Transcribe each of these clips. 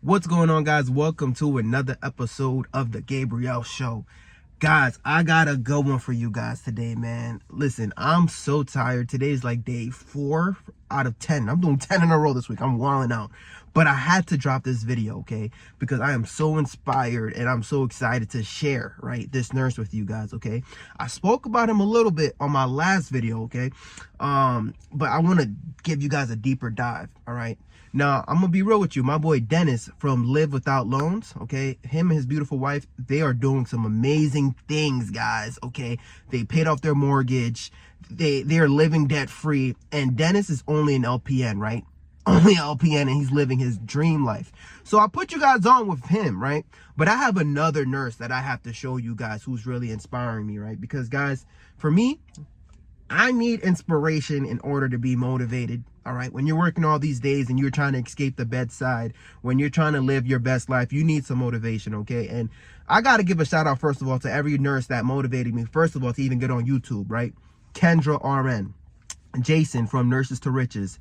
What's going on, guys? Welcome to another episode of the Gabriel Show. Guys, I got a good one for you guys today, man. Listen, I'm so tired. Today is like day 4 out of 10. I'm doing 10 in a row this week. I'm wilding out. But I had to drop this video, okay? Because I am so inspired and I'm so excited to share, right, this nurse with you guys, okay? I spoke about him a little bit on my last video, okay? But I want to give you guys a deeper dive, all right? Now, I'm going to be real with you. My boy Dennis from Live Without Loans, okay? Him and his beautiful wife, they are doing some amazing things, guys, okay? They paid off their mortgage. They're living debt-free. And Dennis is only an LPN, right? Only LPN, and he's living his dream life. So I put you guys on with him, right? But I have another nurse that I have to show you guys who's really inspiring me, right? Because, guys, for me, I need inspiration in order to be motivated, all right? When you're working all these days and you're trying to escape the bedside, when you're trying to live your best life, you need some motivation, okay? And I got to give a shout out, first of all, to every nurse that motivated me, first of all, to even get on YouTube, right? Kendra RN, Jason from Nurses to Riches,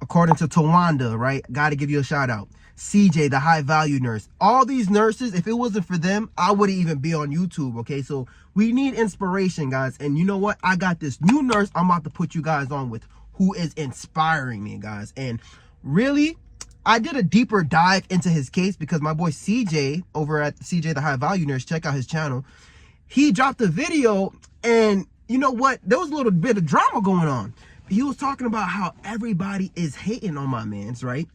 according to Tawanda, right? Got to give you a shout out. CJ, the high value nurse. All these nurses, if it wasn't for them, I wouldn't even be on YouTube, okay? So we need inspiration, guys. And you know what? I got this new nurse I'm about to put you guys on with who is inspiring me, guys. And really, I did a deeper dive into his case because my boy CJ over at CJ, the high value nurse, check out his channel. He dropped a video and you know what? There was a little bit of drama going on. He was talking about how everybody is hating on my mans, right?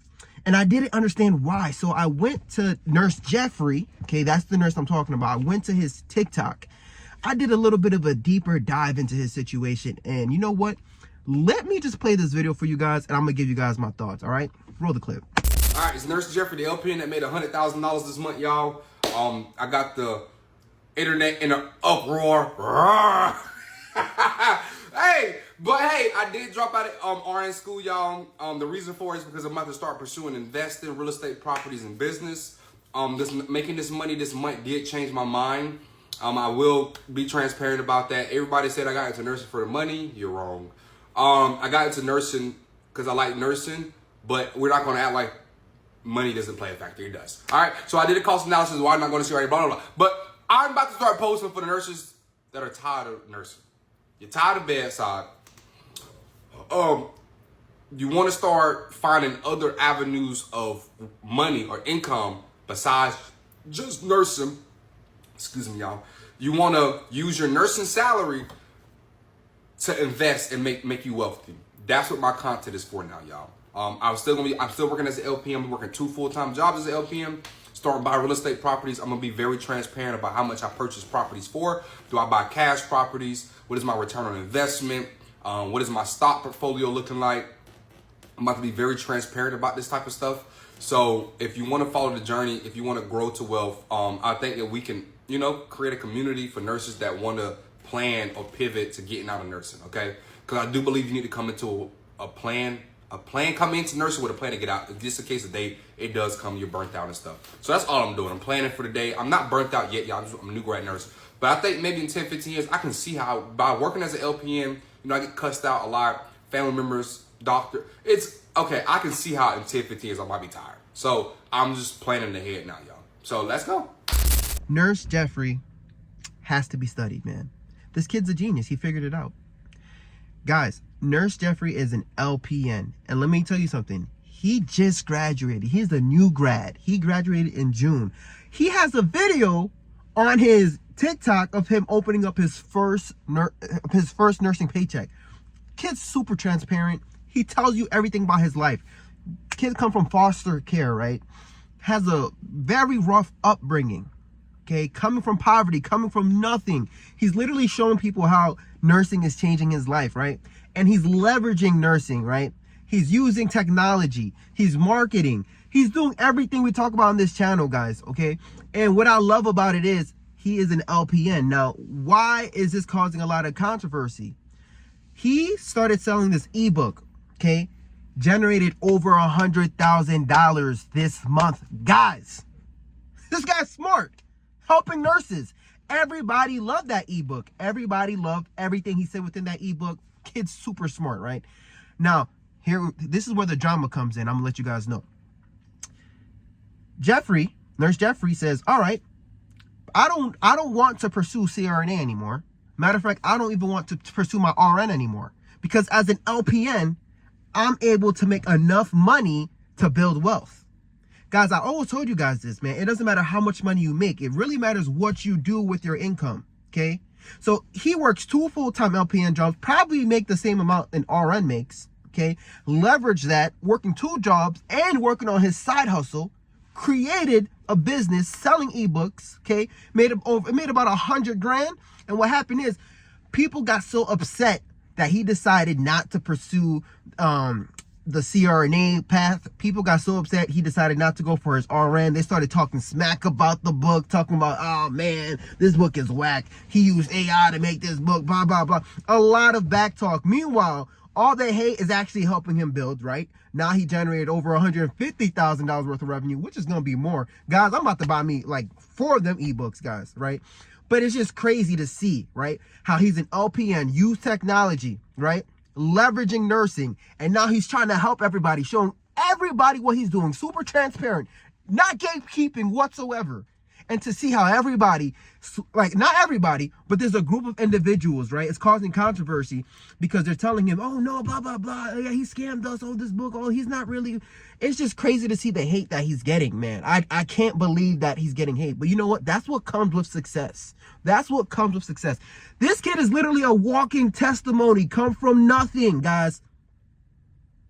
And I didn't understand why. So I went to Nurse Jeffrey. Okay, that's the nurse I'm talking about. I went to his TikTok. I did a little bit of a deeper dive into his situation. And you know what? Let me just play this video for you guys, and I'm going to give you guys my thoughts, all right? Roll the clip. All right, it's Nurse Jeffrey, the LPN that made $100,000 this month, y'all. I got the internet in an uproar. Hey, I did drop out of RN school, y'all. The reason for it is because I'm about to start pursuing investing, real estate, properties, and business. Making this money this month did change my mind. I will be transparent about that. Everybody said I got into nursing for the money. You're wrong. I got into nursing because I like nursing, but we're not going to act like money doesn't play a factor. It does. All right, so I did a cost analysis. Why I'm not going to share, blah, blah, blah. But I'm about to start posting for the nurses that are tired of nursing. You're tired of bedside. You want to start finding other avenues of money or income besides just nursing. Excuse me, y'all. You want to use your nursing salary to invest and make you wealthy. That's what my content is for now, y'all. I'm still working as an LPM. I'm working 2 full-time jobs as an LPM. Starting to buy real estate properties. I'm gonna be very transparent about how much I purchase properties for. Do I buy cash properties? What is my return on investment? What is my stock portfolio looking like? I'm about to be very transparent about this type of stuff. So if you want to follow the journey, if you want to grow to wealth, I think that we can, create a community for nurses that want to plan or pivot to getting out of nursing. Okay, because I do believe you need to come into a plan. Come into nursing with a plan to get out. If this is the case of it does come, you're burnt out and stuff. So that's all I'm doing. I'm planning for the day. I'm not burnt out yet, y'all. I'm a new grad nurse. But I think maybe in 10, 15 years, I can see how by working as an LPN, I get cussed out a lot. Family members, doctor. It's okay. I can see how in 10, 15 years, I might be tired. So I'm just planning ahead now, y'all. So let's go. Nurse Jeffrey has to be studied, man. This kid's a genius. He figured it out. Guys, Nurse Jeffrey is an LPN. And let me tell you something. He just graduated. He's a new grad. He graduated in June. He has a video on his TikTok of him opening up his first nursing paycheck. Kid's super transparent. He tells you everything about his life. Kid come from foster care, right? Has a very rough upbringing. Okay, coming from poverty, coming from nothing. He's literally showing people how nursing is changing his life, right? And he's leveraging nursing, right? He's using technology. He's marketing. He's doing everything we talk about on this channel, guys, okay? And what I love about it is he is an LPN. Now, why is this causing a lot of controversy? He started selling this ebook, okay? Generated over $100,000 this month. Guys, this guy's smart. Helping nurses. Everybody loved that ebook. Everybody loved everything he said within that ebook. Kid's super smart, right? Now, this is where the drama comes in. I'm gonna let you guys know. Nurse Jeffrey says, all right, I don't want to pursue CRNA anymore. Matter of fact, I don't even want to pursue my RN anymore, because as an LPN, I'm able to make enough money to build wealth. Guys, I always told you guys this, man. It doesn't matter how much money you make. It really matters what you do with your income, okay? So he works 2 full-time LPN jobs, probably make the same amount an RN makes, okay? Leverage that, working 2 jobs and working on his side hustle, created a business selling ebooks, okay? Made about $100,000. And what happened is, people got so upset that he decided not to pursue the CRNA path. People got so upset he decided not to go for his RN. They started talking smack about the book, talking about, oh man, this book is whack. He used AI to make this book, blah, blah, blah. A lot of back talk. Meanwhile, all they hate is actually helping him build, right? Now he generated over $150,000 worth of revenue, which is going to be more. Guys, I'm about to buy me like 4 of them ebooks, guys, right? But it's just crazy to see, right? How he's an LPN, use technology, right? Leveraging nursing. And now he's trying to help everybody, showing everybody what he's doing. Super transparent, not gatekeeping whatsoever. And to see how everybody, like not everybody, but there's a group of individuals, right? It's causing controversy because they're telling him, oh no, blah, blah, blah. Yeah, he scammed us. Oh, this book. Oh, he's not really. It's just crazy to see the hate that he's getting, man. I can't believe that he's getting hate. But you know what? That's what comes with success. That's what comes with success. This kid is literally a walking testimony. Come from nothing, guys.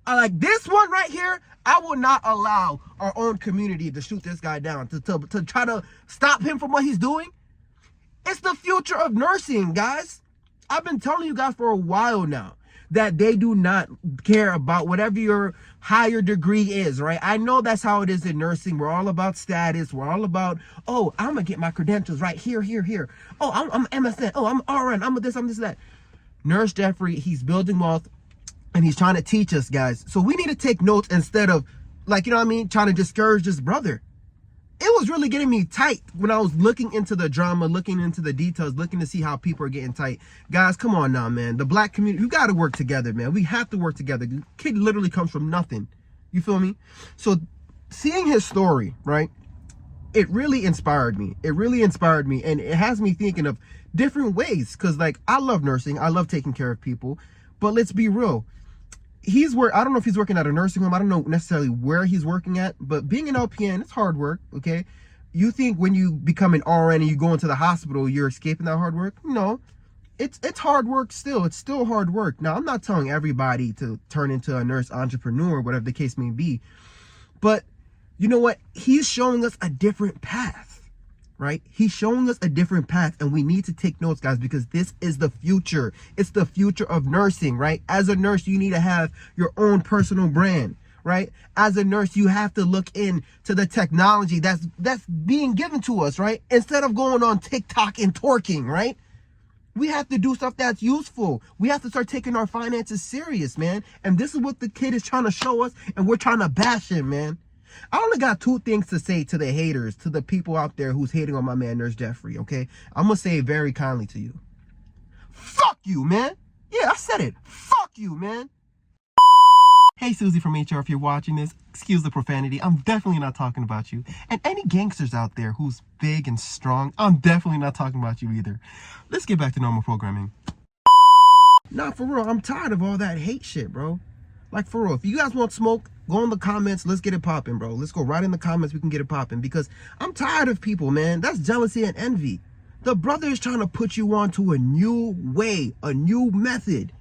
I like this one right here. I will not allow our own community to shoot this guy down, to try to stop him from what he's doing. It's the future of nursing, guys. I've been telling you guys for a while now that they do not care about whatever your higher degree is, right? I know that's how it is in nursing. We're all about status. We're all about, oh, I'm going to get my credentials right here, here, here. Oh, I'm MSN. Oh, I'm RN. I'm this, that. Nurse Jeffrey, he's building wealth. And he's trying to teach us, guys. So we need to take notes instead of, like, you know what I mean, trying to discourage this brother. It was really getting me tight when I was looking into the drama, looking into the details, looking to see how people are getting tight. Guys, come on now, man. The black community, you got to work together, man. We have to work together. The kid literally comes from nothing. You feel me? So seeing his story, right, it really inspired me. It really inspired me. And it has me thinking of different ways. Because, like, I love nursing. I love taking care of people. But let's be real. I don't know if he's working at a nursing home. I don't know necessarily where he's working at, but being an LPN, it's hard work, okay? You think when you become an RN and you go into the hospital, you're escaping that hard work? No, it's hard work still. It's still hard work. Now, I'm not telling everybody to turn into a nurse entrepreneur, whatever the case may be, but you know what? He's showing us a different path. Right? He's showing us a different path, and we need to take notes, guys, because this is the future. It's the future of nursing, right? As a nurse, you need to have your own personal brand, right? As a nurse, you have to look into the technology that's being given to us, right? Instead of going on TikTok and twerking, right? We have to do stuff that's useful. We have to start taking our finances serious, man. And this is what the kid is trying to show us, and we're trying to bash him, man. I only got 2 things to say to the haters, to the people out there who's hating on my man, Nurse Jeffrey, okay? I'm going to say it very kindly to you. Fuck you, man. Yeah, I said it. Fuck you, man. Hey, Susie from HR, if you're watching this, excuse the profanity. I'm definitely not talking about you. And any gangsters out there who's big and strong, I'm definitely not talking about you either. Let's get back to normal programming. Nah, for real, I'm tired of all that hate shit, bro. Like, for real, if you guys want smoke, go in the comments. Let's get it popping, bro. Let's go right in the comments. We can get it popping, because I'm tired of people, man. That's jealousy and envy. The brother is trying to put you on to a new way, a new method.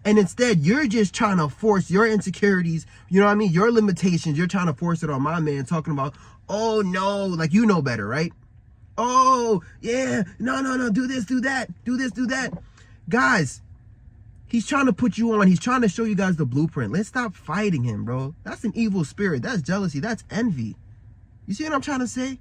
And instead, you're just trying to force your insecurities, you know what I mean? Your limitations, you're trying to force it on my man, talking about, oh, no, like, you know better, right? Oh, yeah, no, do this, do that, do this, do that. Guys, he's trying to put you on. He's trying to show you guys the blueprint. Let's stop fighting him, bro. That's an evil spirit. That's jealousy. That's envy. You see what I'm trying to say?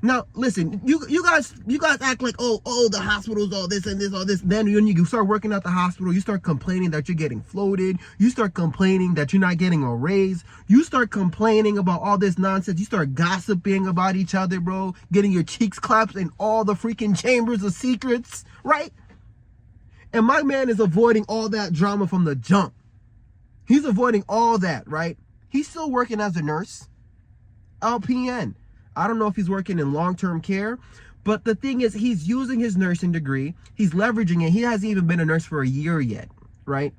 Now, listen, you guys act like, oh, the hospital's all this and this, all this. Then when you start working at the hospital, you start complaining that you're getting floated. You start complaining that you're not getting a raise. You start complaining about all this nonsense. You start gossiping about each other, bro. Getting your cheeks clapped in all the freaking chambers of secrets, right? And my man is avoiding all that drama from the jump. He's avoiding all that, right? He's still working as a nurse. LPN. I don't know if he's working in long-term care, but the thing is, he's using his nursing degree. He's leveraging it. He hasn't even been a nurse for a year yet, right?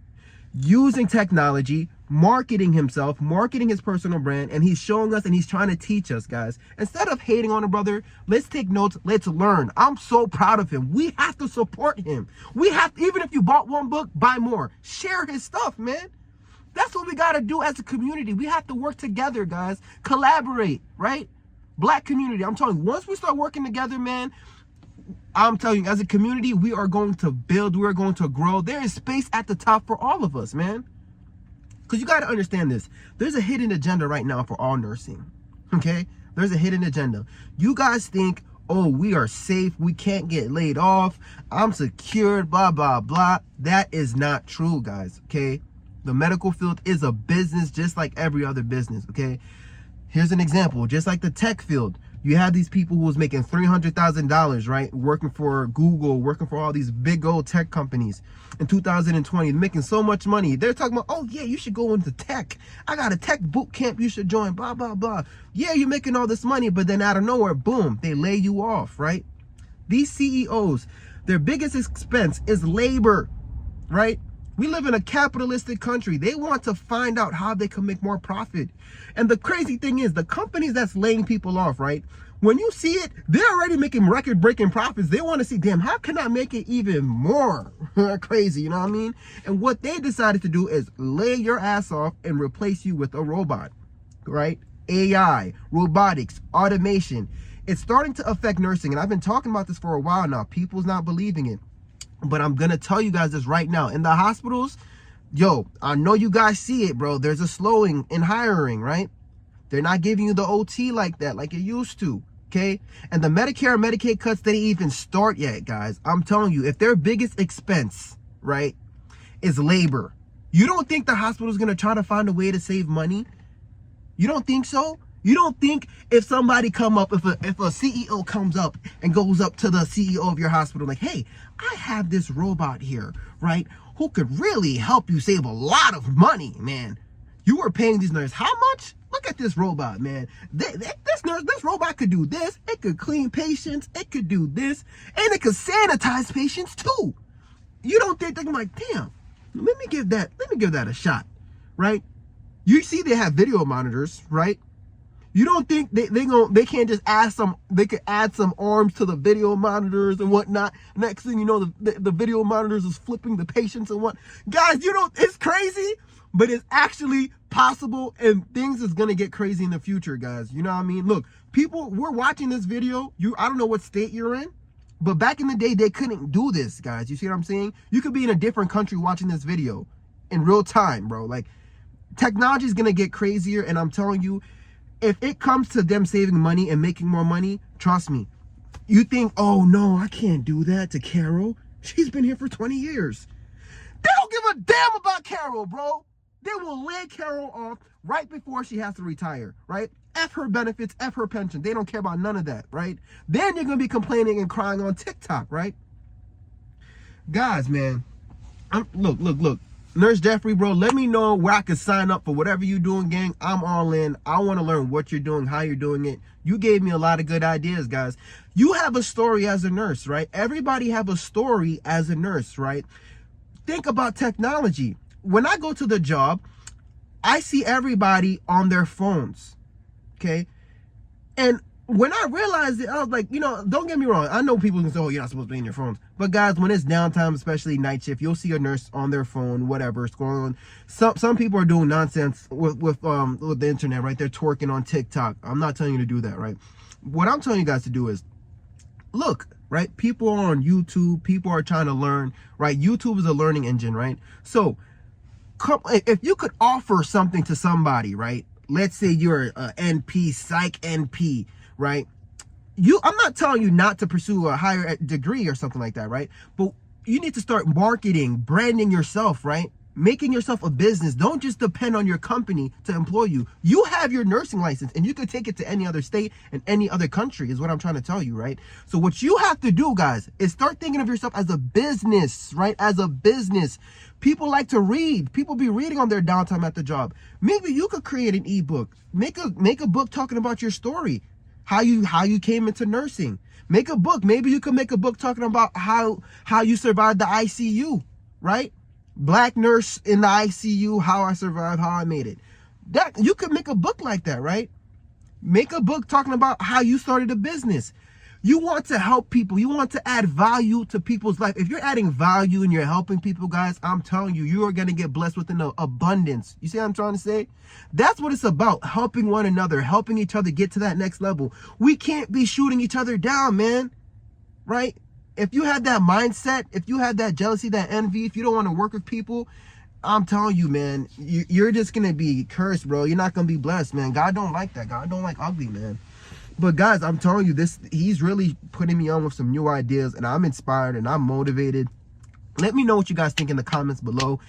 Using technology, marketing himself, marketing his personal brand, and he's showing us and he's trying to teach us, guys. Instead of hating on a brother, let's take notes, let's learn. I'm so proud of him. We have to support him. We have to, even if you bought one book, buy more. Share his stuff, man. That's what we got to do as a community. We have to work together, guys. Collaborate, right? Black community. I'm telling you, once we start working together, man, I'm telling you, as a community, we are going to build, we are going to grow. There is space at the top for all of us, man. Because you got to understand this. There's a hidden agenda right now for all nursing, okay? There's a hidden agenda. You guys think, oh, we are safe, we can't get laid off, I'm secured, blah, blah, blah. That is not true, guys, okay? The medical field is a business just like every other business, okay? Here's an example. Just like the tech field, you have these people who was making $300,000, right? Working for Google, working for all these big old tech companies in 2020, making so much money. They're talking about, oh yeah, you should go into tech. I got a tech boot camp you should join, blah, blah, blah. Yeah, you're making all this money, but then out of nowhere, boom, they lay you off, right? These CEOs, their biggest expense is labor, right? We live in a capitalistic country. They want to find out how they can make more profit. And the crazy thing is, the companies that's laying people off, right? When you see it, they're already making record-breaking profits. They want to see, damn, how can I make it even more crazy, you know what I mean? And what they decided to do is lay your ass off and replace you with a robot, right? AI, robotics, automation. It's starting to affect nursing. And I've been talking about this for a while now. People's not believing it. But I'm going to tell you guys this right now. In the hospitals, yo, I know you guys see it, bro. There's a slowing in hiring, right? They're not giving you the OT like that, like it used to, okay? And the Medicare and Medicaid cuts, they didn't even start yet, guys. I'm telling you, if their biggest expense, right, is labor, you don't think the hospital is going to try to find a way to save money? You don't think so? You don't think if somebody come up, if a CEO comes up and goes up to the CEO of your hospital like, hey, I have this robot here, right, who could really help you save a lot of money, man. You were paying these nurses how much? Look at this robot, man. This robot could do this. It could clean patients. It could do this. And it could sanitize patients too. You don't think they're like, damn, let me give that a shot, right? You see they have video monitors, right? You don't think they can't just they could add some arms to the video monitors and whatnot. Next thing you know, the video monitors is flipping the patients and what. Guys, it's crazy, but it's actually possible, and things is gonna get crazy in the future, guys. You know what I mean? Look, people, we're watching this video. I don't know what state you're in, but back in the day, they couldn't do this, guys. You see what I'm saying? You could be in a different country watching this video in real time, bro. Like, technology is gonna get crazier, and I'm telling you, if it comes to them saving money and making more money, trust me, you think, oh no, I can't do that to Carol. She's been here for 20 years. They don't give a damn about Carol, bro. They will lay Carol off right before she has to retire, right? F her benefits, F her pension. They don't care about none of that, right? Then you're going to be complaining and crying on TikTok, right? Guys, man, look. Nurse Jeffrey, bro, let me know where I can sign up for whatever you're doing, gang. I'm all in. I want to learn what you're doing, how you're doing it. You gave me a lot of good ideas, guys. You have a story as a nurse, right? Everybody have a story as a nurse, right? Think about technology. When I go to the job, I see everybody on their phones, okay? And when I realized it, I was like, don't get me wrong. I know people can say, oh, you're not supposed to be in your phones. But guys, when it's downtime, especially night shift, you'll see a nurse on their phone, whatever is going on. Some people are doing nonsense with the internet, right? They're twerking on TikTok. I'm not telling you to do that, right? What I'm telling you guys to do is, look, right? People are on YouTube. People are trying to learn, right? YouTube is a learning engine, right? So if you could offer something to somebody, right? Let's say you're a NP, psych NP, right? I'm not telling you not to pursue a higher degree or something like that, right? But you need to start marketing, branding yourself, right? Making yourself a business. Don't just depend on your company to employ you. You have your nursing license and you can take it to any other state and any other country is what I'm trying to tell you, right? So what you have to do, guys, is start thinking of yourself as a business, right? As a business. People like to read. People be reading on their downtime at the job. Maybe you could create an ebook. Make a book talking about your story, how you came into nursing. Make a book. Maybe you could make a book talking about how you survived the ICU, right? Black nurse in the ICU, how I survived, how I made it. That you could make a book like that, right? Make a book talking about how you started a business. You want to help people. You want to add value to people's life. If you're adding value and you're helping people, guys, I'm telling you, you are going to get blessed with an abundance. You see what I'm trying to say? That's what it's about. Helping one another, helping each other get to that next level. We can't be shooting each other down, man. Right? If you have that mindset, if you have that jealousy, that envy, if you don't want to work with people, I'm telling you, man, you're just going to be cursed, bro. You're not going to be blessed, man. God don't like that. God don't like ugly, man. But guys, I'm telling you, he's really putting me on with some new ideas, and I'm inspired and I'm motivated. Let me know what you guys think in the comments below.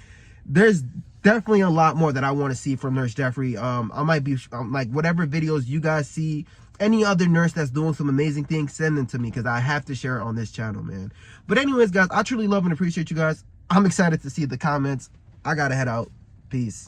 There's definitely a lot more that I want to see from Nurse Jeffrey. I might be like, whatever videos you guys see, any other nurse that's doing some amazing things, send them to me, because I have to share it on this channel, man. But anyways, guys, I truly love and appreciate you guys. I'm excited to see the comments. I gotta head out. Peace.